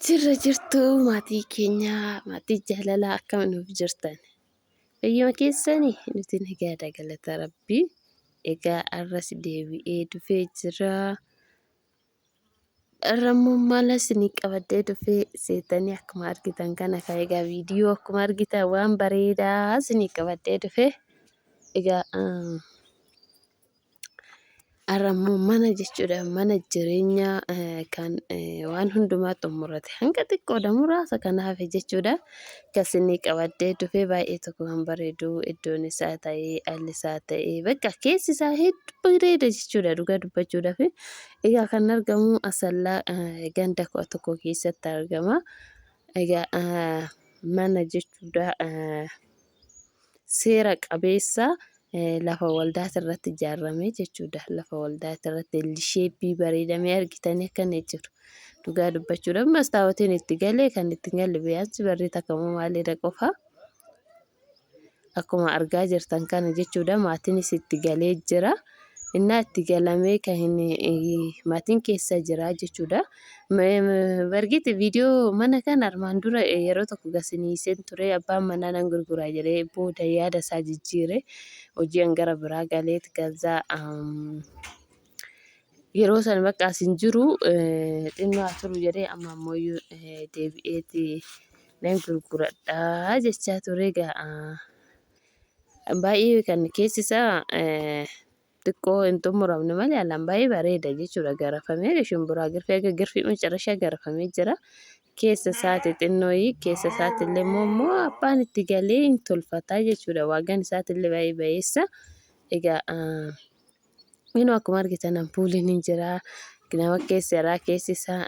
Jirtu maatii keenya maatii jaalalaa akkam nuuf jirtan fayyuma keessanii nuti nagaadha galata rabbii. Egaa arras deebi'ee dhufee jira. Irrammoo maal isinii qabadhee dhufee seetanii akkuma argitan kana egaa viidiyoo akkuma argitan waan bareedaa isinii qabadhee dhufee egaa arrammoo mana jechuudha. Mana jireenyaa kan waan hundumaa xumurate hanga xiqqoodha muraasa kanaaf jechuudha. Kasinii qabadhee dhufee baay'ee tokko kan bareedu iddoon isaa ta'ee alli isaa ta'ee bakka keessi isaa hedduu bareeda jechuudha. Dhugaa dubbachuudhaaf egaa kan argamu Asallaa ganda tokko keessatti argama. Egaa mana jechuudha seera qabeessa. Lafa waldaati irratti ijaarame jechuudha. Lafa waldaati irratti sheeppii bareedamee argitanii akkana jiru. Dhugaa dubbachuudhaaf mastaawotiin itti galee kan itti galle biyyatti barri takkamoo maaliidha qofa. Akkuma argaa jirtan kana jechuudha maatiinis itti galee jira. Innaa itti galamee kan maatiin keessa jira jechuudha. Bargiti viidiyoo mana kana armaan dura yeroo tokko gasiniiseen ture abbaan manaa nan gurguraa jedhee booda yaada isaa jijjiire hojiin gara biraa galeet gazaa yeroo san bakka asin jiru xinnoo turu jedhee amma ammoo deebi'eeti nan gurguradhaa jechaa ture baay'ee kan keessisaa xiqqoo hin xumuramne malee alaan baay'ee bareeda jechuudha. Garafamee shumburaa girfii macarashaa garafamee jira. Keessa isaati xinnooyi keessa isaatiillee immoo abbaan itti galee hin tolfataa jechuudha. Waagaan isaatiillee baay'ee bayeessa. Egaa inuu akkuma argitan ampuuliin hin jira. Nama keessa irraa keessi isaa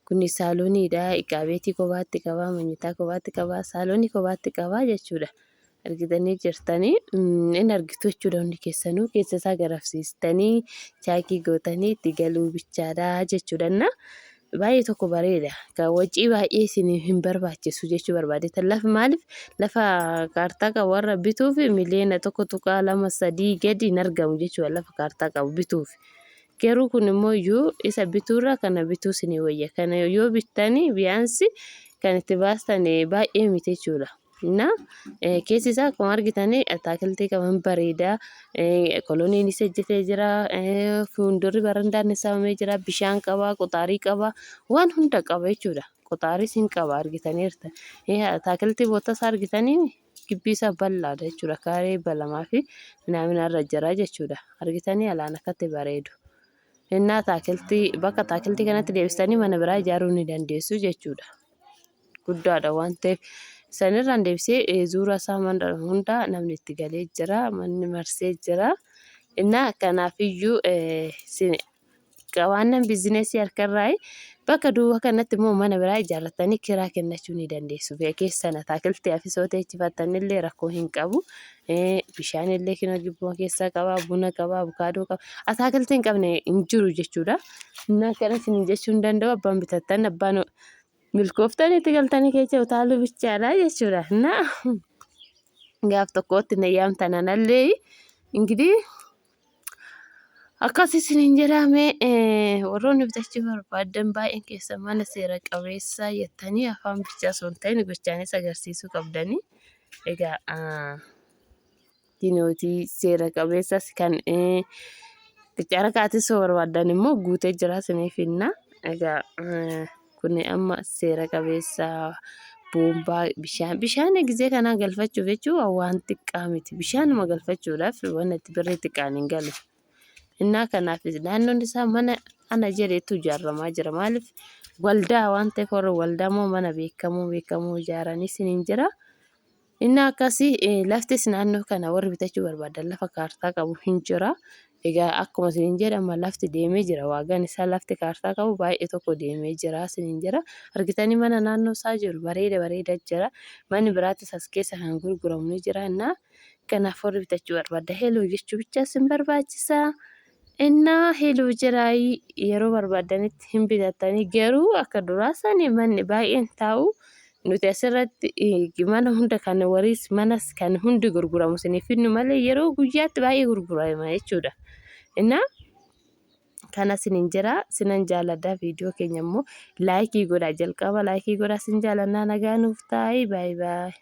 kunni saalooniidha. Iqaabeetii kophaatti qabaa, manyitaa kophaatti qabaa, saaloonii kophaatti qabaa jechuudha. Argitanii jirtanii in argitu jechuudha. Hundi keessanuu keessa isaa garafsiistanii chaakii gootanii itti galuu bichaadha jechuudha. Baay'ee tokko bareeda. Kan wacii baay'ee isin hin barbaachisu jechuu barbaadetan lafa maaliif lafa kaartaa qabu warra bituuf miliyoona 1.2-3 gadi hin argamu jechuudha. Lafa kaartaa qabu bituuf. Garuu kun immoo iyyuu isa bituurraa kana bituu isinii wayya. Kana yoo bittanii biyaansi kan itti baastan baay'ee miti jechuudha. Keessi isaa akkuma argitanii ataakiltii qaban bareeda. Kolooniin isa ejjetee jira. Fuuldurri barandaan isaa uumee jira. Bishaan qaba, qoxaarii qaba. Waan hunda qaba jechuudha. Qoxaariis hin qaba argitaniirta. Ataakiltii bootas argitanii gibbii isaa bal'aadha jechuudha. Kaaree balamaa fi minaaminarra jira jechuudha. Argitanii alaan akkatti bareedu. Bakka ataakiltii kanatti deebistanii mana biraa ijaaruu ni dandeessu jechuudha. Guddaadha waan ta'eef. Sanirraan deebisee zuura isaa hundaa namni itti galee jira. Manni marsee jira. Kanaafiyyuu waan bizineesii harkarraa bakka duwwaa kanatti immoo mana biraa ijaarratanii kiraa kennachuu ni dandeessu. Keessan ataakiltii afisoota ichifattanillee rakkoo hin qabu. Bishaanillee kina gibboo keessaa qaba, buna qaba, abukaadoo qaba. Ataakiltii hin qabne hin jiru jechuudha. Akkana isin jechuu hin danda'u. Abbaan bitattan abbaan milkooftan itti galtanii keessa utaaluu bichaadha jechuudha. Gaaf tokkotti na yaamtan anallee ingirii akkasii isiniin jedhame warroonni bitachuu barbaadan baay'een keessa mana seera qabeessa jettanii afaan bichaa osoo hin ta'in gochaanis agarsiisuu qabdanii. Egaa dinootii seera qabeessas kan xiqqaara kaatis yoo barbaadan immoo guutee jira isiniif hinna. Egaa kun amma seera qabeessa boombaa bishaan gizee kanaa galfachuuf jechuun waan xiqqaa miti. Bishaanuma galfachuudhaaf waan itti birrii xiqqaan hin galu. Kanaaf naannoon isaa mana ana jedhetu ijaaramaa jira. Maaliif waldaa waan ta'eef warra waldaa moo mana beekamoo ijaaranii isiniin jira. Akkasii laftis naannoo kana warri bitachuu barbaadan lafa kaartaa qabu hin jira. Egaa akkuma isiniin jedhama lafti deemee jira. Waagaan isaa lafti kaartaa qabu baay'ee tokko deemee jira isiniin jira. Argitanii mana naannoo isaa jiru bareeda jira. Manni biraattis as keessa kan gurguramu ni jira. Kanaaf warri bitachuu barbaada heeluu jechuu bichaas hin barbaachisa. Heeluu jiraayii yeroo barbaadanitti hin bitatanii garuu akka duraa sanii manni baay'een taa'u. Nuti asirratti mana hunda kan wariis manas kan hundi gurguramu isiniif hinnu malee yeroo guyyaatti baay'ee gurgurama jechuudha. Kana sinin jira sinan jaaladha viidiyoo keenya immoo laayikii godhaa jalqaba laayikii godhaa sin jaalannaa nagaa nuuf taa'ii baay'ee.